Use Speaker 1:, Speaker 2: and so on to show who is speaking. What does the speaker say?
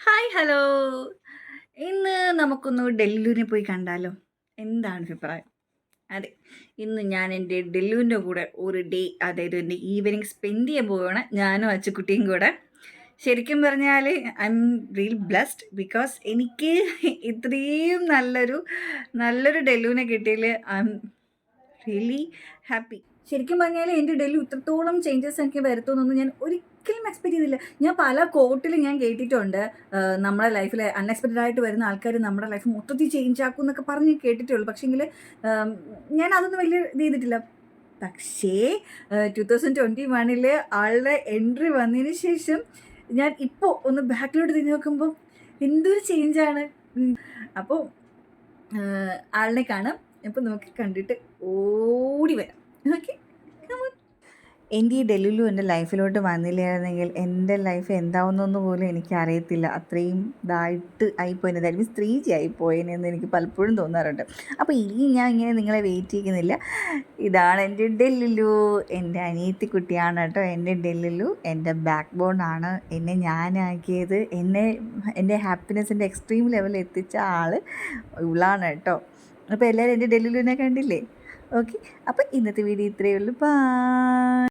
Speaker 1: Hi hello. ഇന്ന് നമുക്കൊന്ന് ഡെല്ലൂനെ പോയി കണ്ടാലോ? എന്താണ് അഭിപ്രായം? അതെ, ഇന്ന് ഞാൻ എൻ്റെ ഡെല്ലൂൻ്റെ കൂടെ ഒരു ഡേ, അതായത് എൻ്റെ ഈവനിങ് സ്പെൻഡ് ചെയ്യാൻ പോവുകയാണ്, ഞാനും അച്ചുക്കുട്ടിയും കൂടെ. ശരിക്കും പറഞ്ഞാൽ I M real blessed because എനിക്ക് ഇത്രയും നല്ലൊരു ഡെല്ലൂനെ കിട്ടിയതിൽ ഐ എം റിയലി ഹാപ്പി. ശരിക്കും പറഞ്ഞാൽ എൻ്റെ ഡെല്ലു ഇത്രത്തോളം ചേഞ്ചസ് എനിക്ക് വരുത്തുമെന്നൊന്നും ഞാൻ ഒരിക്കലും എക്സ്പെക്ട് ചെയ്തില്ല. ഞാൻ പല കോട്ടിലും ഞാൻ കേട്ടിട്ടുണ്ട്, നമ്മുടെ ലൈഫിൽ അൺഎക്സ്പെക്റ്റഡ് ആയിട്ട് വരുന്ന ആൾക്കാർ നമ്മുടെ ലൈഫ് മൊത്തത്തിൽ ചേഞ്ച് ആക്കും എന്നൊക്കെ പറഞ്ഞ് കേട്ടിട്ടുള്ളൂ. പക്ഷേങ്കിൽ ഞാൻ അതൊന്നും വലിയ ഇത് ചെയ്തിട്ടില്ല. പക്ഷേ 2021 ആളുടെ എൻട്രി വന്നതിന് ശേഷം ഞാൻ ഇപ്പോൾ ഒന്ന് ബാക്കിലോട്ട് തിരിഞ്ഞ് നോക്കുമ്പോൾ എന്തൊരു ചേഞ്ചാണ്. അപ്പോൾ ആളിനെ കാണാം. അപ്പോൾ നമുക്ക് കണ്ടിട്ട് ഓടി വരാം. ഓക്കെ, എൻ്റെ ഈ ഡെല്ലുലു എൻ്റെ ലൈഫിലോട്ട് വന്നില്ലായിരുന്നെങ്കിൽ എൻ്റെ ലൈഫ് എന്താവുന്നെന്ന് പോലും എനിക്കറിയത്തില്ല. അത്രയും ഇതായിട്ട് ആയിപ്പോയിന്, ദാറ്റ് മീൻസ് 3G ആയിപ്പോയെന്ന് എനിക്ക് പലപ്പോഴും തോന്നാറുണ്ട്. അപ്പോൾ ഇനി ഞാൻ ഇങ്ങനെ നിങ്ങളെ വെയിറ്റ് ചെയ്യുന്നില്ല. ഇതാണ് എൻ്റെ ഡെല്ലുലു, എൻ്റെ അനിയത്തി കുട്ടിയാണ് കേട്ടോ. എൻ്റെ ഡെല്ലുലു എൻ്റെ ബാക്ക് ബോണാണ്. എന്നെ ഞാനാക്കിയത്, എൻ്റെ ഹാപ്പിനെസ്സിൻ്റെ എക്സ്ട്രീം ലെവലിൽ എത്തിച്ച ആൾ ഇവളാണ് കേട്ടോ. അപ്പോൾ എല്ലാവരും എൻ്റെ ഡെല്ലുലുവിനെ കണ്ടില്ലേ? ഓക്കെ, അപ്പോൾ ഇന്നത്തെ വീഡിയോ ഇത്രയേ ഉള്ളൂ. ബൈ.